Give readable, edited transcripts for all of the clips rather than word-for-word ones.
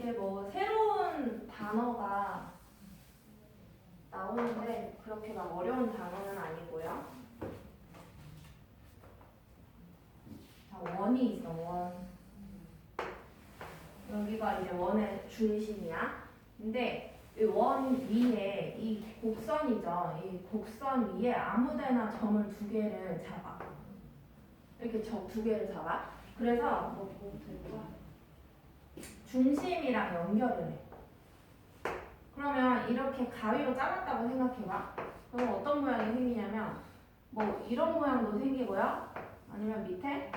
이렇게 뭐 새로운 단어가 나오는데 그렇게 막 어려운 단어는 아니고요. 자, 원이 있어, 원. 여기가 이제 원의 중심이야. 근데 이 원 위에 이 곡선이죠. 이 곡선 위에 아무데나 점을 두 개를 잡아. 이렇게 점 두 개를 잡아. 그래서 뭐 될까? 중심이랑 연결을 해. 그러면 이렇게 가위로 잘랐다고 생각해봐. 그럼 어떤 모양이 생기냐면 뭐 이런 모양도 생기고요. 아니면 밑에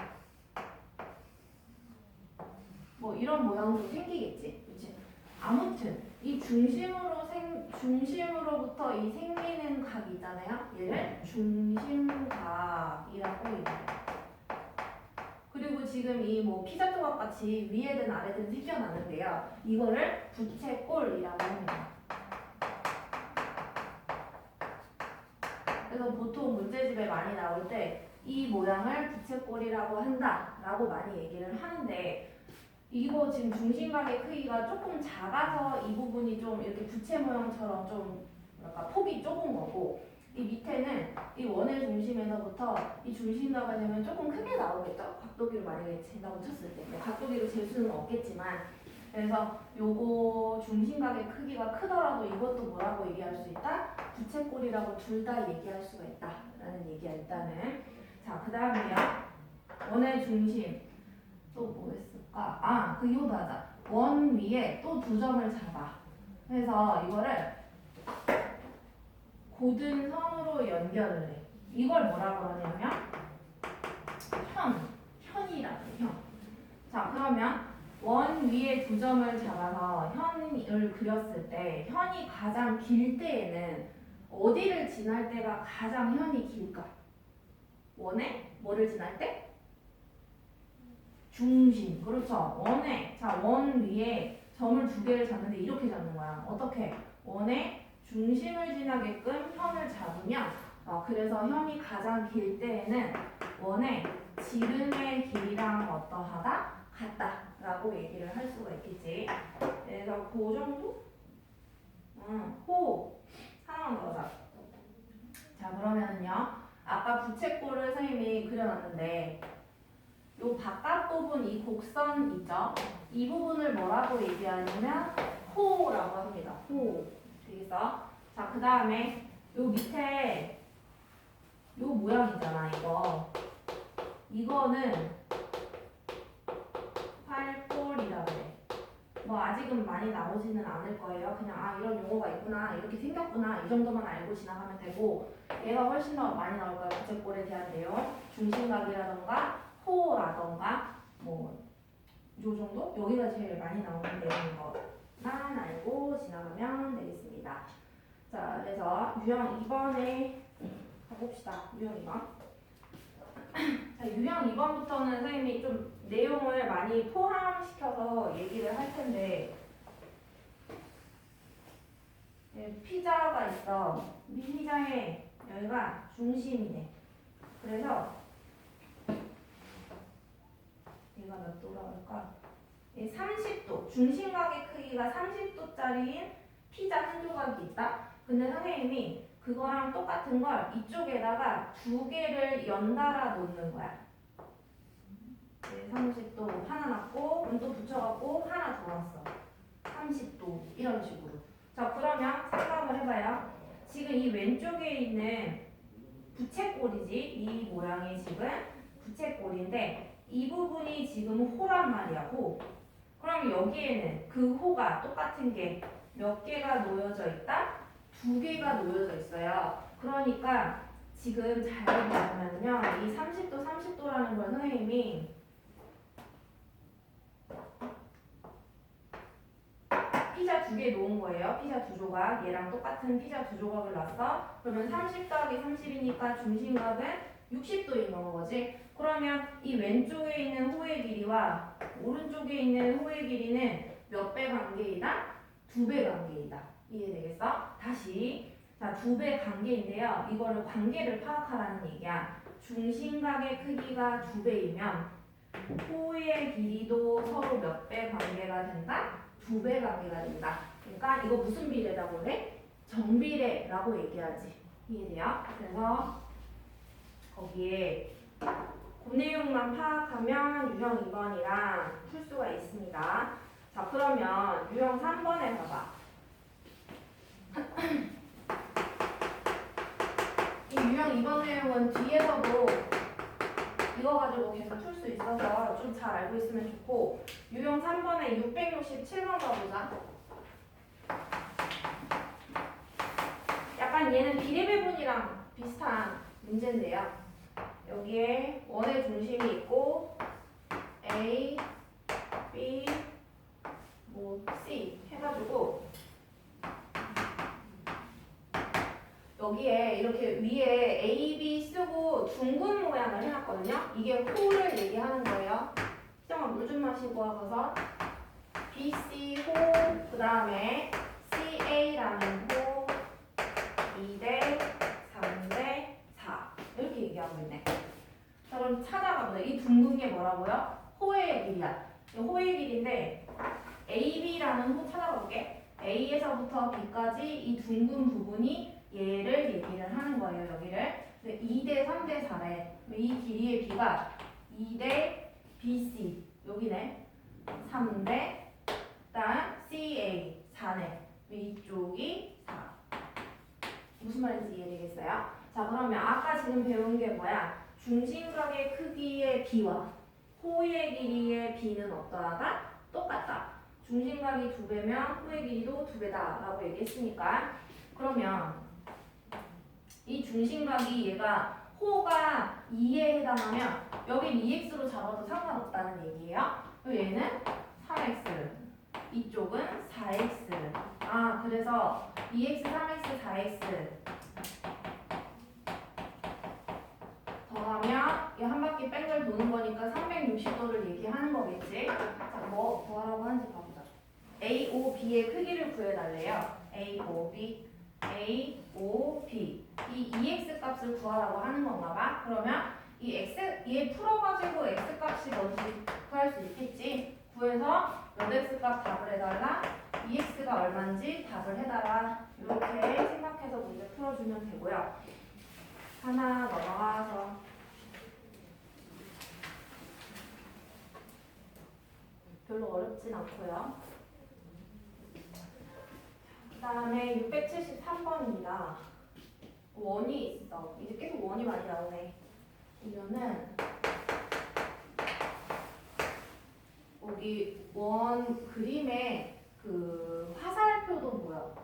뭐 이런 모양도 생기겠지. 그치? 아무튼 이 중심으로부터 이 생기는 각이 있잖아요. 얘를 중심각이라고 얘기해요. 그리고 지금 이 뭐 피자 조각 같이 위에든 아래든 생겨나는데요. 이거를 부채꼴이라고 합니다. 그래서 보통 문제집에 많이 나올 때 이 모양을 부채꼴이라고 한다라고 많이 얘기를 하는데 이거 지금 중심각의 크기가 조금 작아서 이 부분이 좀 이렇게 부채 모양처럼 좀 뭐랄까 폭이 좁은 거고 이 밑에는 이 원의 중심에서부터 이 중심각을 되면 조금 크게 나오겠죠? 각도기로 만약에 재다고 쳤을 때 각도기로 잴 수는 없겠지만 그래서 요거 중심각의 크기가 크더라도 이것도 뭐라고 얘기할 수 있다? 부채꼴이라고 둘 다 얘기할 수가 있다 라는 얘기야 일단은. 자, 그 다음에요 원의 중심 또 뭐 했을까? 아, 그 이거도 하자. 원 위에 또 두 점을 잡아. 그래서 이거를 고든 선으로 연결을 해. 이걸 뭐라고 하냐면 현이라고 해, 현. 자, 그러면 원 위에 두 점을 잡아서 현을 그렸을 때 현이 가장 길 때에는 어디를 지날 때가 가장 현이 길까? 원에 뭐를 지날 때? 중심. 그렇죠. 원에. 자, 원 위에 점을 두 개를 잡는데 이렇게 잡는 거야. 어떻게? 원의 중심을 지나게끔 현을 잡으면 그래서 현이 가장 길 때에는 원의 지름의 길이랑 어떠하다? 같다 라고 얘기를 할 수가 있겠지. 그래서 그 정도? 호 하나만 더 하자. 자, 그러면은요 아까 부채꼴을 선생님이 그려놨는데 요 바깥 부분 이 곡선 있죠? 이 부분을 뭐라고 얘기하냐면 호라고 합니다. 호. 되겠어? 자, 그 다음에 요 밑에 요 모양 있잖아. 이거는 활꼴이라고 해. 뭐 아직은 많이 나오지는 않을 거예요. 그냥 이런 용어가 있구나, 이렇게 생겼구나 이 정도만 알고 지나가면 되고 얘가 훨씬 더 많이 나올 거예요. 부채꼴에 대한 내용, 중심각이라던가 호라던가 뭐 요 정도? 여기가 제일 많이 나오는 내용인 것만 알고 지나가면 되겠습니다. 자, 그래서 유형 2번에 가봅시다. 유형 2번. 자, 유형 2번부터는 선생님이 좀 내용을 많이 포함시켜서 얘기를 할 텐데 피자가 있어. 피자의 여기가 중심이네. 그래서 얘가 몇 도라고 할까? 30도. 중심각의 크기가 30도짜리인 피자 한 조각이 있다. 근데 선생님이 그거랑 똑같은 걸 이쪽에다가 두 개를 연달아 놓는 거야. 30도 하나 놨고 또 붙여갖고 하나 더 놨어. 30도 이런 식으로. 자, 그러면 생각을 해봐요. 지금 이 왼쪽에 있는 부채꼴이지. 이 모양이 지금 부채꼴인데 이 부분이 지금 호란 말이야. 호. 그럼 여기에는 그 호가 똑같은 게 몇 개가 놓여져 있다? 두 개가 놓여져 있어요. 그러니까 지금 잘 보면요. 이 30도, 30도라는 걸 선생님이 피자 두 개 놓은 거예요. 피자 두 조각. 얘랑 똑같은 피자 두 조각을 놨어. 그러면 30 더하기 30이니까 중심각은 60도인 거지. 그러면 이 왼쪽에 있는 호의 길이와 오른쪽에 있는 호의 길이는 몇 배 관계이다? 두 배 관계이다. 이해되겠어? 다시. 자, 두 배 관계인데요. 이거를 관계를 파악하라는 얘기야. 중심각의 크기가 두 배이면 호의 길이도 서로 몇 배 관계가 된다? 2배 관계가 된다. 그러니까 이거 무슨 비례라고 그래? 정비례라고 얘기하지. 이해돼요? 그래서 거기에 그 내용만 파악하면 유형 2번이랑 풀 수가 있습니다. 자, 그러면 유형 3번에 봐봐. 이 유형 2번 내용은 뒤에서도 이거 가지고 계속 풀 수 있어서 좀 잘 알고 있으면 좋고, 유형 3번에 667번 가보자. 약간 얘는 비례배분이랑 비슷한 문제인데요. 여기에 원의 중심이 있고 A, B, 뭐 C 해가지고 여기에 이렇게 위에 A, B 쓰고 둥근 모양을 해놨거든요. 이게 호를 얘기하는 거예요. 시정아 물 좀 마시고 와서 B, C 호, 그 다음에 C, A라는 호 2대 3대 4 이렇게 얘기하고 있네. 자, 그럼 찾아가보자. 이 둥근 게 뭐라고요? 호의 길이야. 호의 길이인데 AB라는 호 찾아볼게. A에서부터 B까지 이 둥근 부분이 얘를 얘기를 하는 거예요. 여기를. 2대 3대 4래. 이 길이의 B가 2대 BC 여기네. 3대 그다음 CA 4네. 이쪽이 4. 무슨 말인지 이해되겠어요? 자, 그러면 아까 지금 배운 게 뭐야? 중심각의 크기의 B와 호의 길이의 B는 어떠하다? 똑같다. 중심각이 2배면 호의 길이도 2배다 라고 얘기했으니까, 그러면 이 중심각이 얘가 호가 2에 해당하면 여긴 2x로 잡아도 상관없다는 얘기예요. 그리고 얘는 3x, 이쪽은 4x. 아, 그래서 2x, 3x, 4x 더하면 이 한 바퀴 뺑글 도는 거니까 360도를 얘기하는 거겠지. 자, 뭐 하라고 하는지 봐보자. A, O, B의 크기를 구해달래요. A, O, B, A, O, B. 이 EX 값을 구하라고 하는 건가 봐. 그러면 이 X, 얘 풀어가지고 X 값이 뭔지 구할 수 있겠지. 구해서 몇 X 값 답을 해달라. EX가 얼마인지 답을 해달라. 이렇게 생각해서 문제 풀어주면 되고요. 하나 넘어가서 별로 어렵진 않고요. 그 다음에 673번입니다. 원이 있어. 이제 계속 원이 많이 나오네. 보면은 여기 원 그림에 그 화살표도 보여.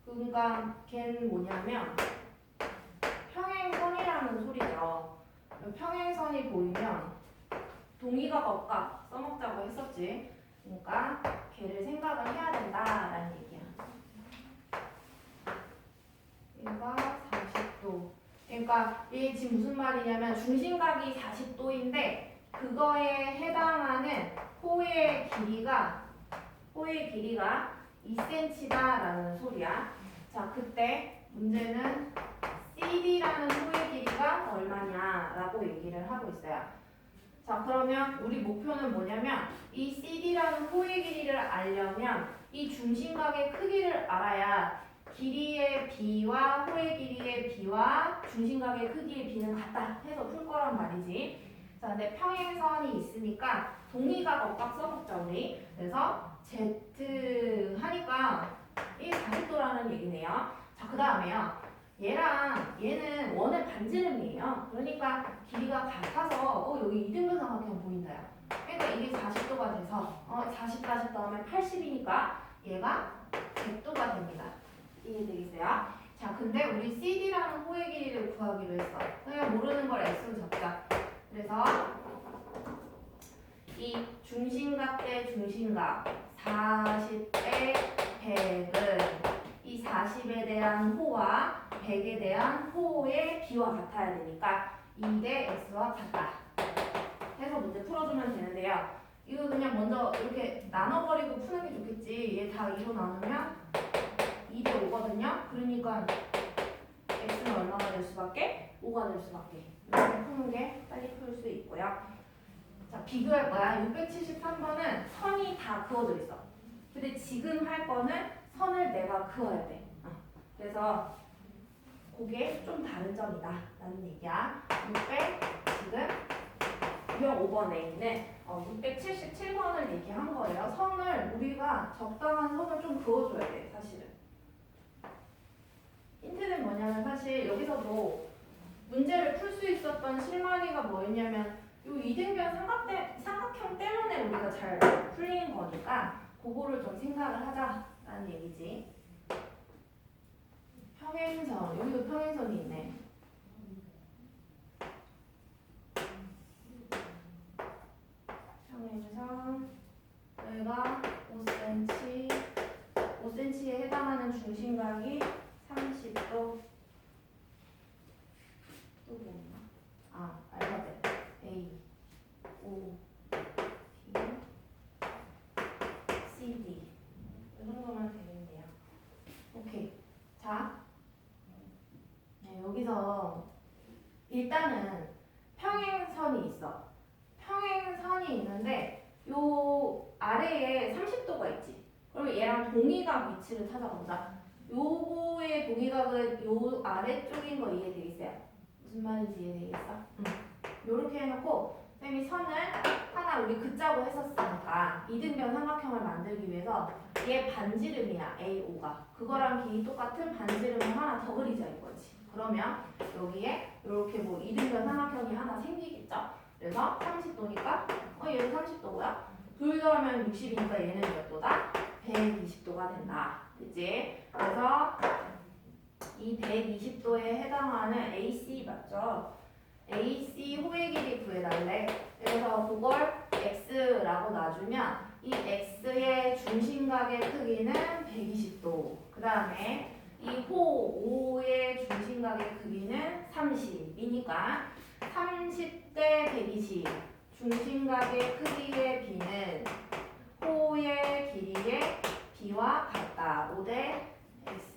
그러니까 걔는 뭐냐면 평행선이라는 소리죠. 평행선이 보이면 동의가 겉각 써먹자고 했었지. 그러니까 걔를 생각을 해야 된다라는 얘기야. 얘가 40도. 그러니까 이게 지금 무슨 말이냐면 중심각이 40도인데 그거에 해당하는 호의 길이가 2cm다라는 소리야. 자, 그때 문제는 CD라는 호의 길이가 얼마냐라고 얘기를 하고 있어요. 자, 그러면 우리 목표는 뭐냐면 이 CD라는 호의 길이를 알려면 이 중심각의 크기를 알아야 길이의 B와 호의 길이의 B와 중심각의 크기의 B는 같다 해서 풀 거란 말이지. 자, 근데 평행선이 있으니까 동의가 겉각 써먹자 우리. 그래서 Z 하니까 이 40도라는 얘기네요. 자, 그 다음에요. 얘랑 얘는 원의 반지름이에요. 그러니까 길이가 같아서 여기 이등변삼각형 보인다요. 그러니까 이게 40도가 돼서 40 더하면 80이니까 얘가 100도가 됩니다. 이해되겠어요? 자, 근데 우리 CD라는 호의 길이를 구하기로 했어. 그냥 모르는 걸 X로 잡자. 그래서 이 중심각 대 중심각 40 대 100은 이 40에 대한 호와 100에 대한 호의 B와 같아야 되니까 2대 X와 같다 해서 문제 풀어주면 되는데요. 이거 그냥 먼저 이렇게 나눠버리고 푸는 게 좋겠지. 얘 다 2로 나누면 2대 5거든요. 그러니까 X는 얼마가 될 수밖에? 5가 될 수밖에. 이렇게 푸는 게 빨리 풀 수 있고요. 자, 비교할 거야. 673번은 선이 다 그어져 있어. 근데 지금 할 거는 선을 내가 그어야 돼. 그래서 그게 좀 다른 점이다 라는 얘기야. 600 지금 205번에 있는 677번을 얘기한 거예요. 선을 우리가 적당한 선을 좀 그어줘야 돼 사실은. 힌트는 뭐냐면 사실 여기서도 문제를 풀 수 있었던 실마리가 뭐였냐면 이 이등변 삼각형 때문에 우리가 잘 풀린 거니까 그거를 좀 생각을 하자라는 얘기지. 평행선, 여기도 평행선이 있네. 평행선 내가 5cm 5cm에 해당하는 중심각이 30도. 또 뭐냐? 알파벳 A, O, D, C, D 이 정도만 되겠네요. 오케이. 자, 네, 여기서 일단은 평행선이 있어. 평행선이 있는데 요 아래에 30도가 있지. 그럼 얘랑 동의각 위치를 찾아보자. 요거의 동의각은 요 아래쪽인 거 이해되겠어요? 무슨 말인지 이해되겠어? 요렇게 해놓고 쌤이 선을 하나 우리 긋자고 했었으니까 이등변 삼각형을 만들기 위해서 얘 반지름이야 AO가. 그거랑 길이 똑같은 반지름을 하나 더 그리자 이거지. 그러면 여기에 이렇게 뭐 이등변 삼각형이 하나 생기겠죠? 그래서 30도니까 얘는 30도고요. 둘 더하면 60이니까 얘는 몇 도다? 120도가 된다. 그치? 그래서 이 120도에 해당하는 AC 맞죠? AC 호의 길이 구해달래. 그래서 그걸 X라고 놔주면 이 X의 중심각의 크기는 120도. 그 다음에 이 호 O의 중심각의 크기는 30이니까 30대 120 중심각의 크기의 B는 호의 길이의 B와 같다. 5대 X.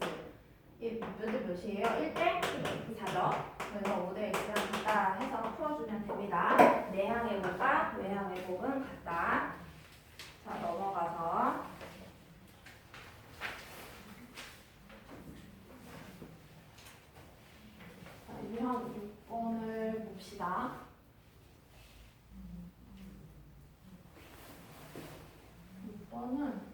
이게 몇 대 몇이에요? 1대 4죠. 그래서 5대 X랑 같다 해서 풀어주면 됩니다. 내항의 곱과 외항의 곱은 같다. 자, 넘어가서 유형 6번을 봅시다. 6번은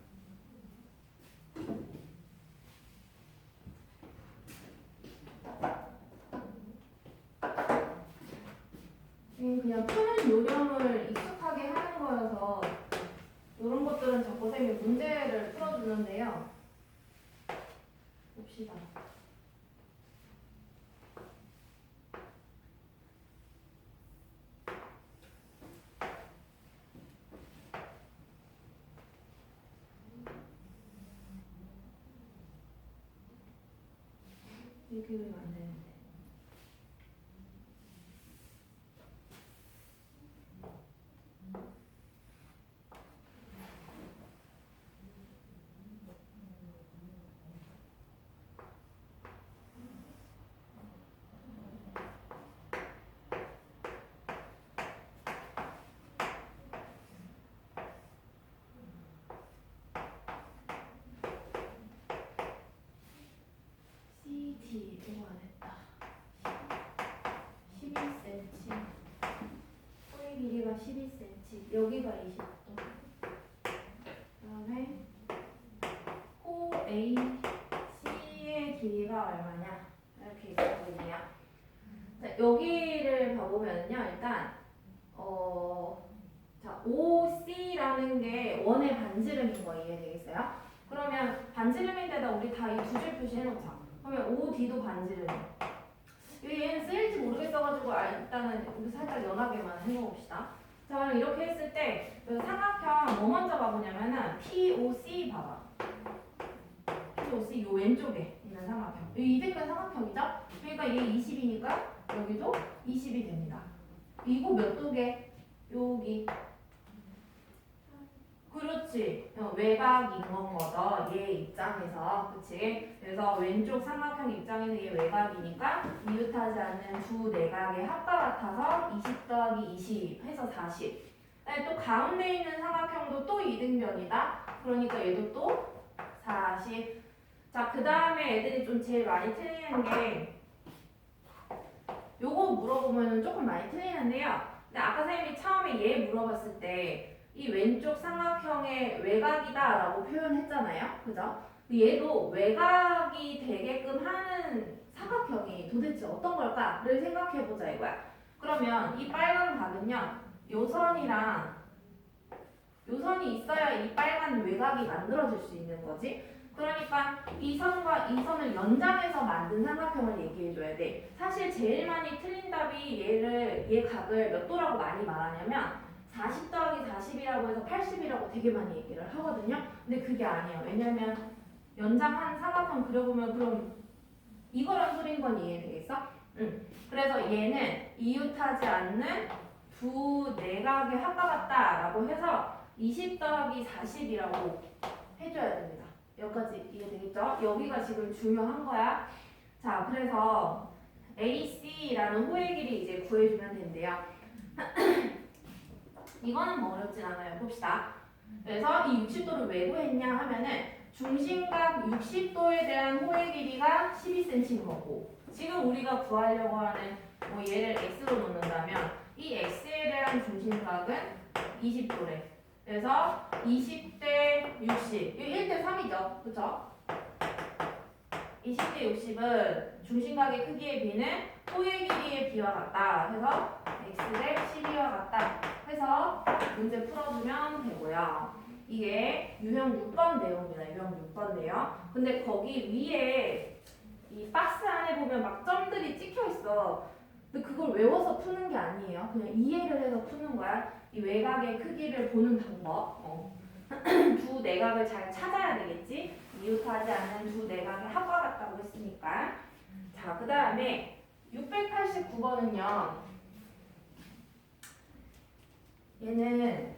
그냥 푸는 요령을 익숙하게 하는 거여서 이런 것들은 자꾸 쌤이 문제를 풀어주는데요. 봅시다. 이렇게 그리면 안 되는데. CD 이거 안 했다. 11cm. 소의 길이가 12cm. 여기가 20도. 그다음에 호 AC의 길이가 얼마냐? 이렇게 있거든요. 자, 여기를 봐보면요, 일단 자, OC라는 게 원의 반지름인 거 이해되겠어요? 그러면 반지름인데다 우리 다 이 두 줄 표시해놓자. 그러면 OD도 반지름이야. 얘는 쓰일지 모르겠어가지고 일단은 우리 살짝 연하게만 해놓읍시다. 자, 그럼 이렇게 했을 때 삼각형 뭐 먼저 봐보냐면은 POC 봐봐. POC 요 왼쪽에 있는 삼각형. 이 이등변 삼각형이죠? 그러니까 얘 20이니까 여기도 20이 됩니다. 이거 몇 도게? 여기. 그렇지. 외곽인 건 거죠. 얘 입장에서. 그치? 그래서 왼쪽 삼각형 입장에서 얘 외곽이니까 이웃하지 않는 두 내각의 합과 같아서 20 더하기 20 해서 40. 또 가운데 있는 삼각형도 또 이등변이다. 그러니까 얘도 또 40. 자, 그 다음에 애들이 좀 제일 많이 틀리는 게 요거 물어보면 조금 많이 틀리는데요. 근데 아까 선생님이 처음에 얘 물어봤을 때 이 왼쪽 삼각형의 외곽이다라고 표현했잖아요. 그죠? 얘도 외곽이 되게끔 하는 삼각형이 도대체 어떤 걸까를 생각해보자 이거야. 그러면 이 빨간 각은요. 요선이랑 요선이 있어야 이 빨간 외곽이 만들어질 수 있는 거지. 그러니까 이 선과 이 선을 연장해서 만든 삼각형을 얘기해줘야 돼. 사실 제일 많이 틀린 답이 얘 각을 몇 도라고 많이 말하냐면 40 더하기 40이라고 해서 80이라고 되게 많이 얘기를 하거든요. 근데 그게 아니에요. 왜냐면 연장한 삼각형 그려보면 그럼 이거란 소린 건 이해되겠어? 응. 그래서 얘는 이웃하지 않는 두 내각의 합과 같다라고 해서 20 더하기 40이라고 해줘야 됩니다. 여기까지 이해되겠죠? 여기가 지금 중요한 거야. 자, 그래서 AC라는 호의 길이 이제 구해주면 된대요. 이거는 뭐 어렵진 않아요. 봅시다. 그래서 이 60도를 왜 구했냐 하면은 중심각 60도에 대한 호의 길이가 12cm인 거고 지금 우리가 구하려고 하는 뭐 얘를 x로 놓는다면 이 x에 대한 중심각은 20도래. 그래서 20대 60, 이거 1대 3이죠. 그쵸? 20대 60은 중심각의 크기에 비는 호의 길이의 비와 같다. 해서 x대 12와 같다. 해서 문제 풀어주면 되고요. 이게 유형 6번 내용입니다. 유형 6번 내용. 근데 거기 위에 이 박스 안에 보면 막 점들이 찍혀 있어. 근데 그걸 외워서 푸는 게 아니에요. 그냥 이해를 해서 푸는 거야. 이 외곽의 크기를 보는 방법. 두 내각을 잘 찾아야 되겠지. 이웃하지 않는 두 내각의 합과 같다고 했으니까. 자, 그 다음에 689번은요. 얘는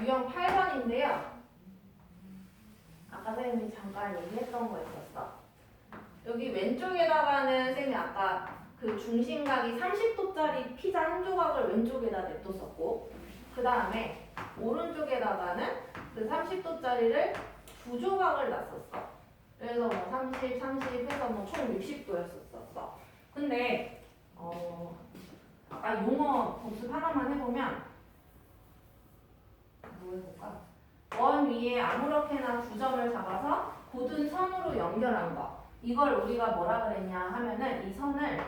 유형 8번인데요. 아까 선생님이 잠깐 얘기했던 거 있었어. 여기 왼쪽에다가는 선생님이 아까 그 중심각이 30도짜리 피자 한 조각을 왼쪽에다 냅뒀었고 그 다음에 오른쪽에다가는 그 30도짜리를 두 조각을 놨었어. 그래서 뭐 30, 30 해서 뭐 총 60도였었어. 근데 아까 용어 복습 하나만 해보면 뭐 해볼까? 원 위에 아무렇게나 두 점을 잡아서 고든 선으로 연결한 거. 이걸 우리가 뭐라 그랬냐 하면은 이 선을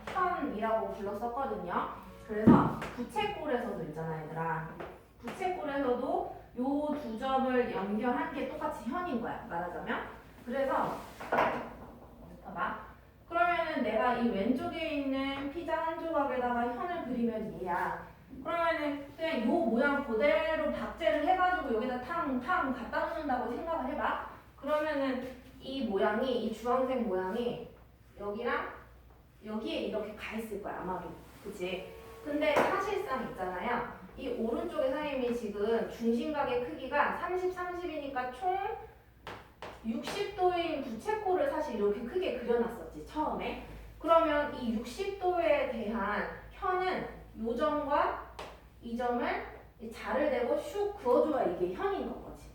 현이라고 불렀었거든요. 그래서 부채꼴에서도 있잖아 얘들아. 부채꼴에서도 요 두 점을 연결한 게 똑같이 현인 거야 말하자면. 그래서 봐봐. 그러면은 내가 이 왼쪽에 있는 피자 한 조각에다가 현을 그리면 얘야. 그러면은 그냥 요 모양 그대로 박제를 해가지고 여기다 탕 갖다 놓는다고 생각을 해봐. 그러면은 이 모양이 이 주황색 모양이 여기랑 여기에 이렇게 가 있을 거야 아마도. 그치? 근데 사실상 있잖아요. 이 오른쪽에 선생님이 지금 중심각의 크기가 30, 30이니까 총 60도인 부채꼴을 사실 이렇게 크게 그려놨었지 처음에. 그러면 이 60도에 대한 현은 요 점과 이 점을 자를 대고 슉 그어줘야 이게 현인 거지.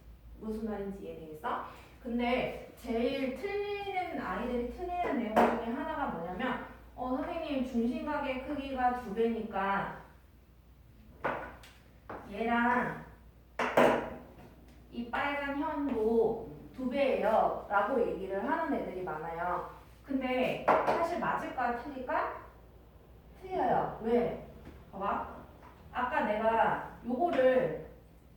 무슨 말인지 이해되겠어? 근데 제일 틀리는 아이들이 틀리는 내용 중에 하나가 뭐냐면 선생님 중심각의 크기가 2배니까 얘랑 이 빨간 현도 2배예요 라고 얘기를 하는 애들이 많아요. 근데 사실 맞을까 틀릴까? 틀려요. 왜? 봐봐. 아까 내가 요거를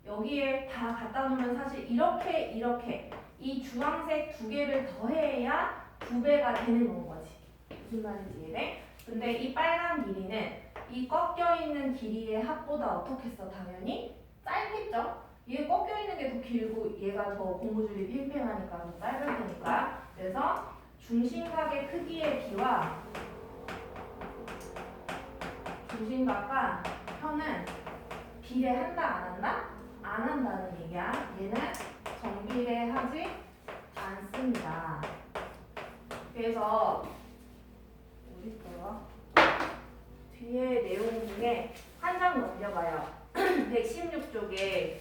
여기에 다 갖다 놓으면 사실 이렇게 이 주황색 2개를 더해야 2배가 되는 건 거지. 무슨 말인지 이해돼? 근데 이 빨간 길이는 이 꺾여 있는 길이의 합보다 어떻게 써? 당연히 짧겠죠? 얘 꺾여 있는 게 더 길고 얘가 더 고무줄이 팽팽하니까 더 짧을 테니까. 그래서 중심각의 크기의 비와 중심각과 현은 비례한다 안 한다? 안 한다는 얘기야. 얘는 정비례하지 않습니다. 그래서 어디 있어요? 뒤에 내용 중에 한 장 1번 넘겨봐요. 116쪽에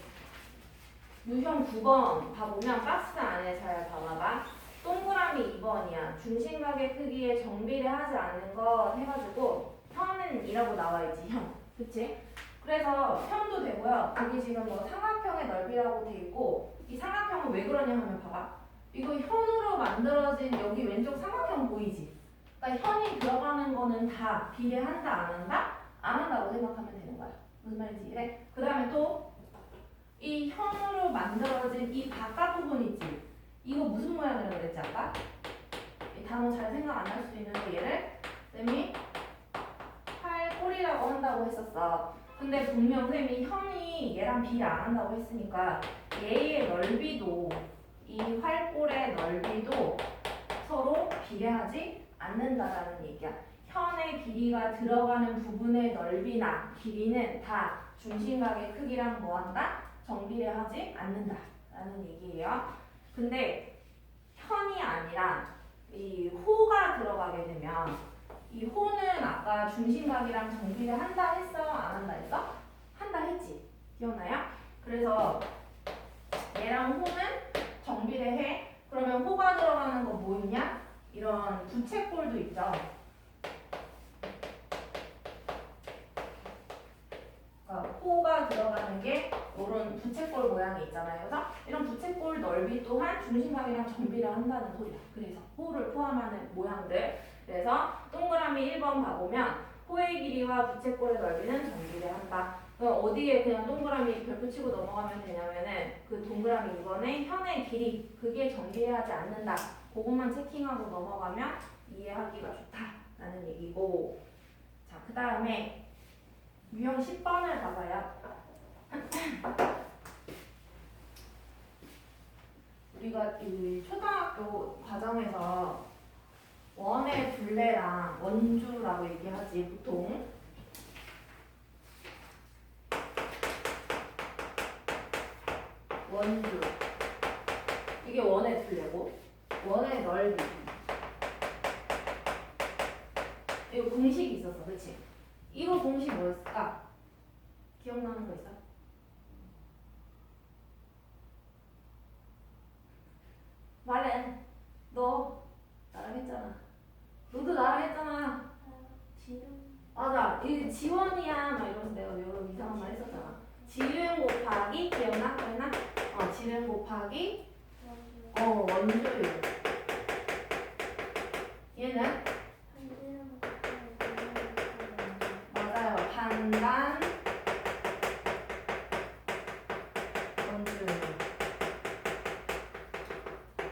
유형 9번 봐보면 박스 안에 잘 봐봐봐. 동그라미 2번이야. 중심각의 크기에 정비례하지 않는 것 해가지고 현은 이라고 나와있지. 현. 그치? 그래서 현도 되고요. 여기 지금 뭐 삼각형의 넓이라고 돼 있고 이 삼각형은 왜 그러냐 하면 봐봐. 이거 현으로 만들어진 여기 왼쪽 삼각형 보이지? 그러니까 현이 들어가는 거는 다 비례한다 안 한다? 안 한다고 생각하면 되는 거야. 무슨 말인지 이해? 그 다음에 또 이 현으로 만들어진 이 바깥 부분 있지? 이거 무슨 모양이라고 그랬지 아까? 이 단어 잘 생각 안 날 수도 있는데 얘를 쌤이 팔꼬리라고 한다고 했었어. 근데 분명 쌤이 현이 얘랑 비례 안 한다고 했으니까 얘의 넓이도 이 활골의 넓이도 서로 비례하지 않는다라는 얘기야. 현의 길이가 들어가는 부분의 넓이나 길이는 다 중심각의 크기랑 뭐한다? 정비례하지 않는다라는 얘기예요. 근데 현이 아니라 이 호가 들어가게 되면 이 호는 아까 중심각이랑 정비례한다 했어? 안 한다 했어? 한다 했지. 기억나요? 그래서 얘랑 호는 정비례해. 그러면 호가 들어가는 거 뭐 있냐? 이런 부채꼴도 있죠. 호가 들어가는 게 이런 부채꼴 모양이 있잖아요. 그래서 이런 부채꼴 넓이 또한 중심각이랑 정비를 한다는 소리야. 그래서 호를 포함하는 모양들. 그래서 동그라미 1번 봐보면 호의 길이와 부채꼴의 넓이는 정비를 한다. 어디에 그냥 동그라미 별표 치고 넘어가면 되냐면은 그 동그라미 2번의 현의 길이 그게 정비하지 않는다. 그것만 체킹하고 넘어가면 이해하기가 좋다라는 얘기고. 자, 그 다음에 유형 10번을 봐봐요. 우리가 이 초등학교 과정에서 원의 둘레랑 원주라고 얘기하지 보통. 원주 이게 원의 둘레고 원의 넓이 이거 공식이 있었어. 그치? 이거 공식 뭐였을까? 기억나는 거 있어? 말해. 너 나랑 했잖아. 너도 나랑 했잖아. 맞아. 이 지원이야 막 이러면서 내가 여러 이상한 말 했었잖아. 지름 곱하기 기억나? 기억나? 지름 곱하기 원주율. 얘는 맞아요. 반반 원주율.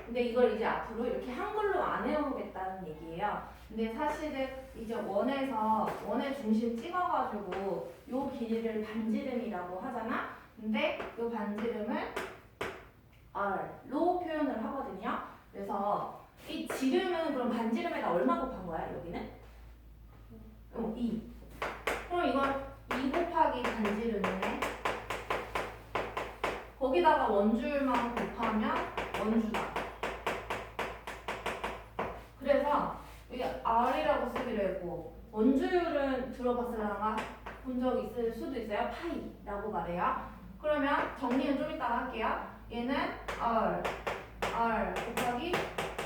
근데 이걸 이제 앞으로 이렇게 한글로 안 외우겠다는 얘기예요. 근데 사실은 이제 원의 중심 찍어가지고 요 길이를 반지름이라고 하잖아. 근데 요 반지름을 R로 표현을 하거든요. 그래서 이 지름은 그럼 반지름에다 얼마 곱한 거야 여기는? 2. 그럼 이걸 2 곱하기 반지름이네. 거기다가 원주율만 곱하면 원주다. 그래서 여기 R이라고 쓰기로 했고 원주율은 들어봤을라나 본 적 있을 수도 있어요. 파이라고 말해요. 그러면 정리는 좀 이따 할게요. 얘는 R 곱하기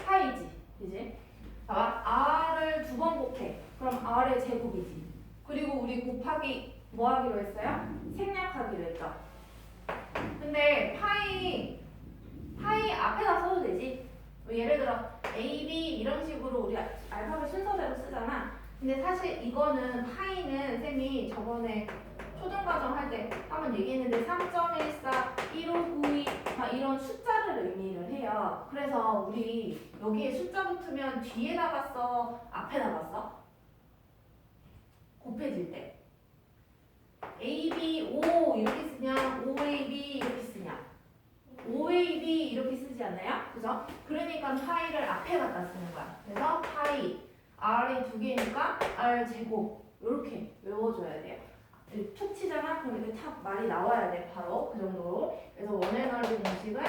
파이지. 그지? 봐봐. R을 2번 곱해. 그럼 R의 제곱이지. 그리고 우리 곱하기 뭐 하기로 했어요? 생략하기로 했죠. 근데 파이 앞에다 써도 되지. 예를 들어 A, B 이런 식으로 우리 알파벳 순서대로 쓰잖아. 근데 사실 이거는 파이는 쌤이 저번에 초등과정 할 때 한번 얘기했는데 3.14, 1592 막 이런 숫자를 의미를 해요. 그래서 우리 여기에 숫자 붙으면 뒤에다가 써? 앞에다가 써? 곱해질 때 AB, O 이렇게 쓰냐? OAB 이렇게 쓰냐? OAB 이렇게 쓰지 않나요? 그죠? 그러니까 파이를 앞에 갖다 쓰는 거야. 그래서 파이 R이 2개니까 R 제곱 이렇게 외워줘야 돼요. 툭 치잖아? 그럼 이렇게 탁 말이 나와야 돼. 바로 그 정도로. 그래서 원의 넓이 공식은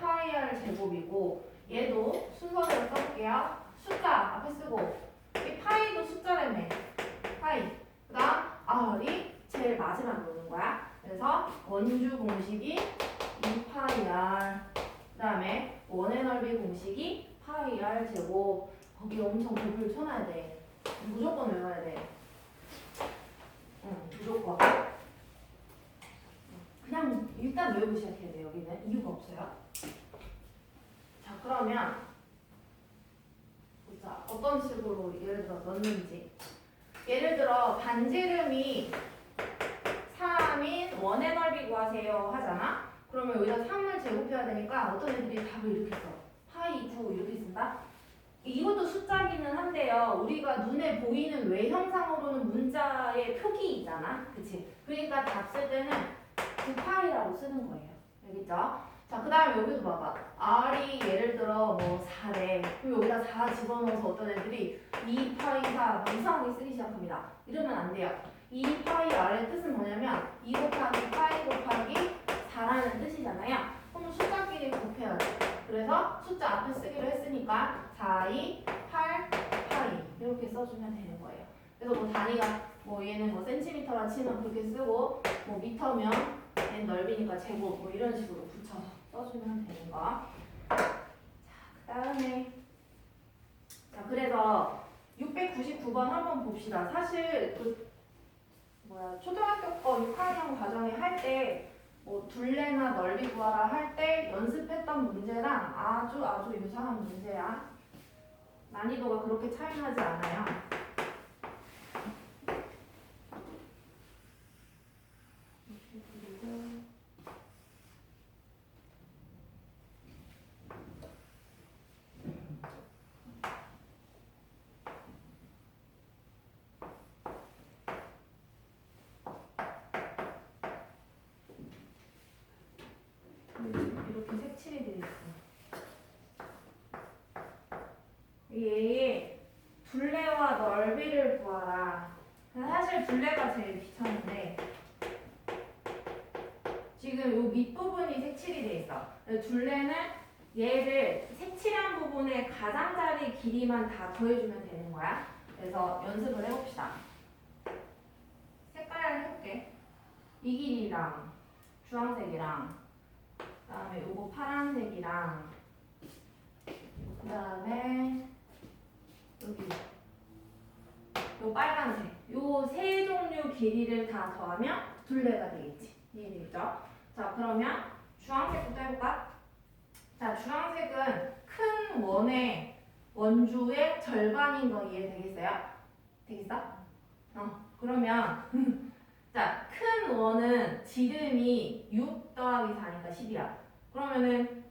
파이 R 제곱이고 얘도 순서대로 써볼게요. 숫자 앞에 쓰고 이 파이도 숫자라며. 파이 그 다음 R이 제일 마지막에 오는 거야. 그래서 원주 공식이 2파이 r, 그 다음에 원의 넓이 공식이 파이 r 제곱. 거기 엄청 곱을 쳐놔야 돼. 무조건 외워야 돼. 무조건. 그냥 일단 외우고 시작해야 돼. 여기는 이유가 없어요. 자, 그러면 보자. 어떤 식으로 예를 들어 넣는지. 예를 들어 반지름이 3인 원의 넓이 구하세요 하잖아. 그러면 여기다 3을 제곱해야 되니까 어떤 애들이 답을 이렇게 써. 파이 9 이렇게 쓴다. 이것도 숫자기는 한데요. 우리가 눈에 보이는 외형상으로는 문자의 표기이잖아. 그치? 그러니까 답 쓸 때는 9파이라고 쓰는 거예요. 알겠죠? 자, 그 다음에 여기도 봐봐. R이 예를 들어 뭐 4래. 그럼 여기다 4 집어넣어서 어떤 애들이 2파이 4 이상하게 쓰기 시작합니다. 이러면 안 돼요. 2파이 R의 뜻은 뭐냐면 2 곱하기 파이 곱하기 4라는 뜻이잖아요. 그럼 숫자끼리 곱해야 돼. 그래서 숫자 앞에 쓰기로 했으니까 4, 2, 8, 파이 이렇게 써주면 되는 거예요. 그래서 뭐 단위가 뭐 얘는 뭐 센티미터라 치면 그렇게 쓰고 뭐 미터면 얘는 넓이니까 제곱 뭐 이런 식으로 붙여서 써주면 되는 거. 자, 그 다음에 자, 그래서 699번 한번 봅시다. 사실 그 초등학교 거 6학년 과정에 할 때 뭐 둘레나 넓이 구하라 할 때 연습했던 문제랑 아주 유사한 문제야. 난이도가 그렇게 차이 나지 않아요. 이렇게 색칠이 되어 있어. 얘의 둘레와 넓이를 구하라. 사실 둘레가 제일 귀찮은데 지금 이 밑부분이 색칠이 되어 있어. 둘레는 얘를 색칠한 부분의 가장자리 길이만 다 더해주면 되는 거야. 그래서 연습을 해봅시다. 색깔을 해볼게. 이 길이랑 주황색이랑 그 다음에 요거 파란색이랑 그 다음에 여기 요 빨간색 요 세 종류 길이를 다 더하면 둘레가 되겠지. 이해되겠죠? 자, 그러면 주황색부터 해볼까? 자, 주황색은 큰 원의 원주의 절반인 거 이해되겠어요? 되겠어? 그러면 자, 큰 원은 지름이 6 더하기 4니까 10이야. 그러면은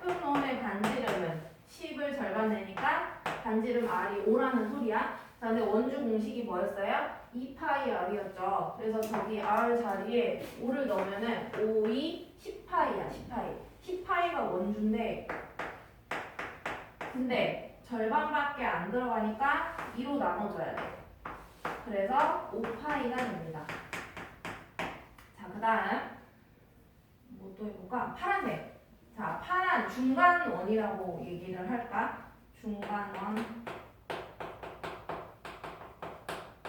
큰 원의 반지름은 10을 절반 내니까 반지름 R이 5라는 소리야. 자, 근데 원주 공식이 뭐였어요? 2파이 R이었죠. 그래서 저기 R 자리에 5를 넣으면은 5, 2, 10파이야. 10파이. 10파이가 원주인데 근데 절반밖에 안 들어가니까 2로 나눠줘야 돼. 그래서 5파이가 됩니다. 자, 그 다음 뭐 또 해볼까? 파란색. 자, 파란 중간원이라고 얘기를 할까?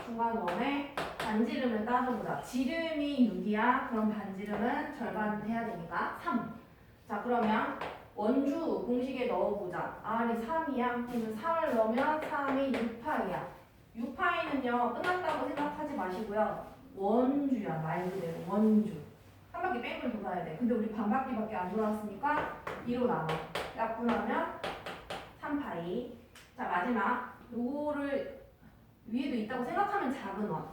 중간원의 반지름을 따져보자. 지름이 6이야. 그럼 반지름은 절반 해야 되니까 3. 자, 그러면 원주 공식에 넣어보자. R이 3이야. 그러면 3을 넣으면 3이 6파이야. 6파이는요 끝났다고 생각하지 마시고요. 원주야. 말 그대로 원주. 한 바퀴 뺑글 돌아야 돼. 근데 우리 반 바퀴밖에 안 돌았으니까 2로 나눠. 약분하면 3파이. 자, 마지막 요거를 위에도 있다고 생각하면 작은 원.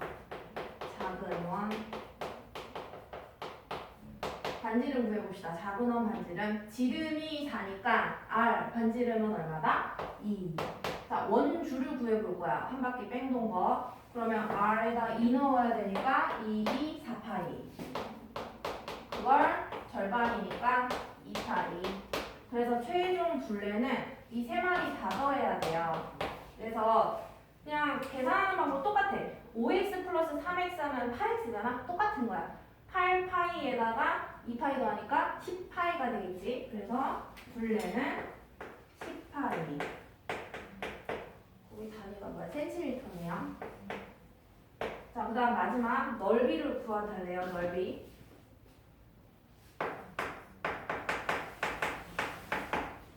작은 원. 반지름 구해봅시다. 작은 원 반지름. 지름이 4니까 R 반지름은 얼마다? 2. 자, 원주를 구해볼 거야. 한 바퀴 뺑 돈 거. 그러면 R에다 2 넣어야 되니까 2, 2, 4파이. 그걸 절반이니까 2파이. 그래서 최종 둘레는 이 세 마리 다 더해야 돼요. 그래서 그냥 계산하는 방법 똑같아. 5x 플러스 3x 하면 8x잖아? 똑같은 거야. 8파이에다가 2파이 더하니까 10파이가 되겠지. 그래서 둘레는 10파이. 거기 단위가 뭐야? 센티미터네요. 자, 그 다음 마지막 넓이를 구하달래요. 넓이.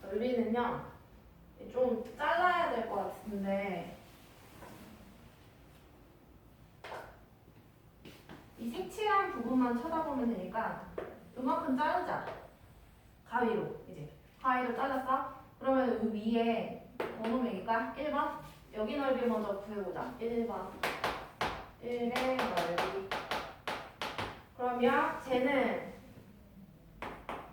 넓이는요 좀 잘라야 될 것 같은데 이 색칠한 부분만 쳐다보면 되니까 이만큼 자르자. 가위로 이제 가위로 잘랐어? 그러면 이 위에 번호명이니까 1번 여기 넓이 먼저 구해보자. 1번 1의 넓이. 그러면 쟤는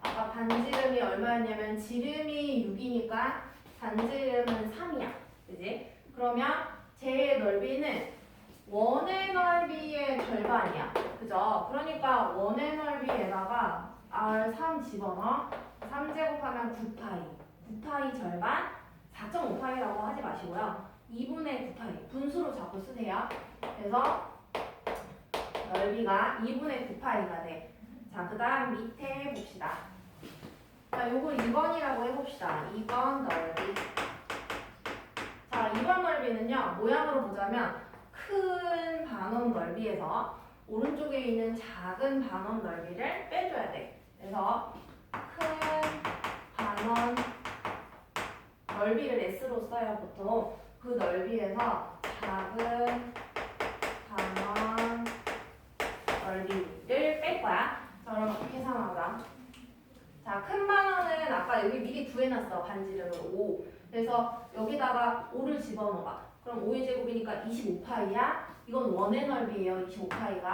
아까 반지름이 얼마였냐면 지름이 6이니까 반지름은 3이야. 그지? 그러면 쟤의 넓이는 원의 넓이의 절반이야. 그죠? 그러니까 원의 넓이에다가 R3 집어넣어. 3제곱하면 9파이. 9파이 절반 4.5파이라고 하지 마시고요. 2분의 9파이. 분수로 자꾸 쓰세요. 그래서 넓이가 2분의 9파이가 돼. 자, 그 다음 밑에 봅시다. 자, 요거 2번이라고 해봅시다. 2번 넓이. 자, 2번 넓이는요. 모양으로 보자면 큰 반원 넓이에서 오른쪽에 있는 작은 반원 넓이를 빼줘야 돼. 그래서 큰 반원 넓이를 S로 써요. 보통 그 넓이에서 작은 반원 넓이를 뺄 거야. 자, 그럼 계산하자. 자, 큰 반원은 아까 여기 미리 구해놨어. 반지름을 5. 그래서 여기다가 5를 집어넣어봐. 그럼 5의 제곱이니까 25파이야. 이건 원의 넓이에요. 25파이가.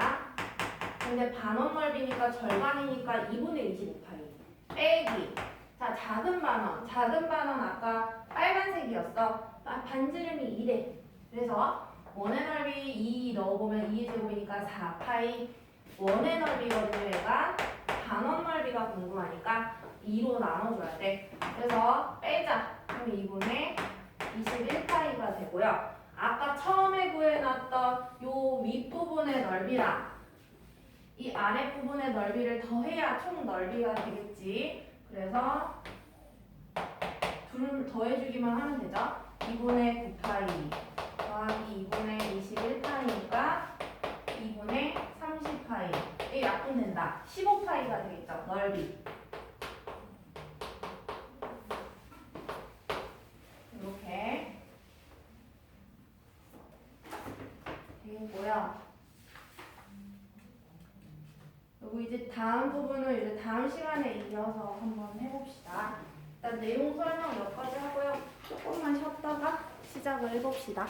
근데 반원 넓이니까 절반이니까 2분의 25파이. 빼기. 자, 작은 반원. 작은 반원 아까 빨간색이었어. 반지름이 2래. 그래서 원의 넓이 2 넣어보면 2의 제곱이니까 4파이. 원의 넓이거든요. 얘가. 반원 넓이가 궁금하니까 2로 나눠줘야 돼. 그래서 빼자. 그럼 2분의 21파이가 되고요. 아까 처음에 구해놨던 요 윗부분의 넓이랑 이 아랫부분의 넓이를 더해야 총 넓이가 되겠지. 그래서 둘을 더해주기만 하면 되죠. 2분의 9파이 더하기 2분의 21파이니까 2분의 30파이. 이게 약분된다. 15파이가 되겠죠. 넓이. 이렇게 되겠고요. 그리고 이제 다음 부분은 이제 다음 시간에 이어서 한번 해봅시다. 일단 내용 설명 몇 가지 하고요. 조금만 쉬었다가 시작을 해봅시다.